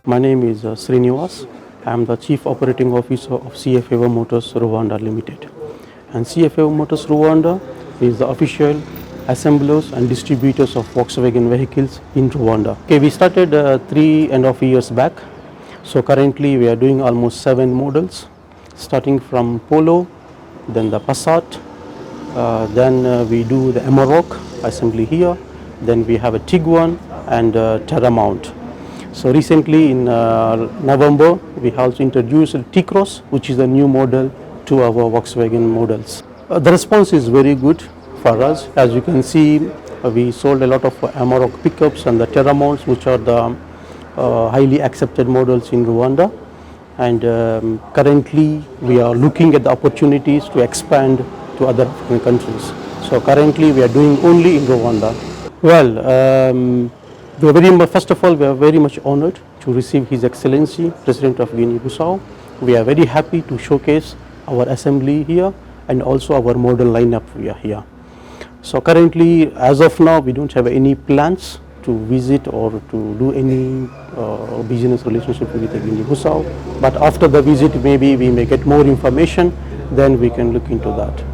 My name is Srinivas. I am the Chief Operating Officer of CFAO Motors Rwanda Limited. And CFAO Motors Rwanda is the official assemblers and distributors of Volkswagen vehicles in Rwanda. Okay, we started 3.5 years back. So currently we are doing almost 7 models, starting from Polo, then the Passat, then we do the Umaro assembly here, then we have a Tiguan and Terramount. So recently in November, we also introduced T-Cross, which is a new model to our Volkswagen models. The response is very good for us. As you can see, we sold a lot of Amarok pickups and the Terramounts, which are the highly accepted models in Rwanda. And currently, we are looking at the opportunities to expand to other African countries. So currently, we are doing only in Rwanda. Well, first of all, we are very much honored to receive His Excellency, President of Guinea Bissau. We are very happy to showcase our assembly here and also our model lineup here. So currently, as of now, we don't have any plans to visit or to do any business relationship with Guinea Bissau. But after the visit, maybe we may get more information, then we can look into that.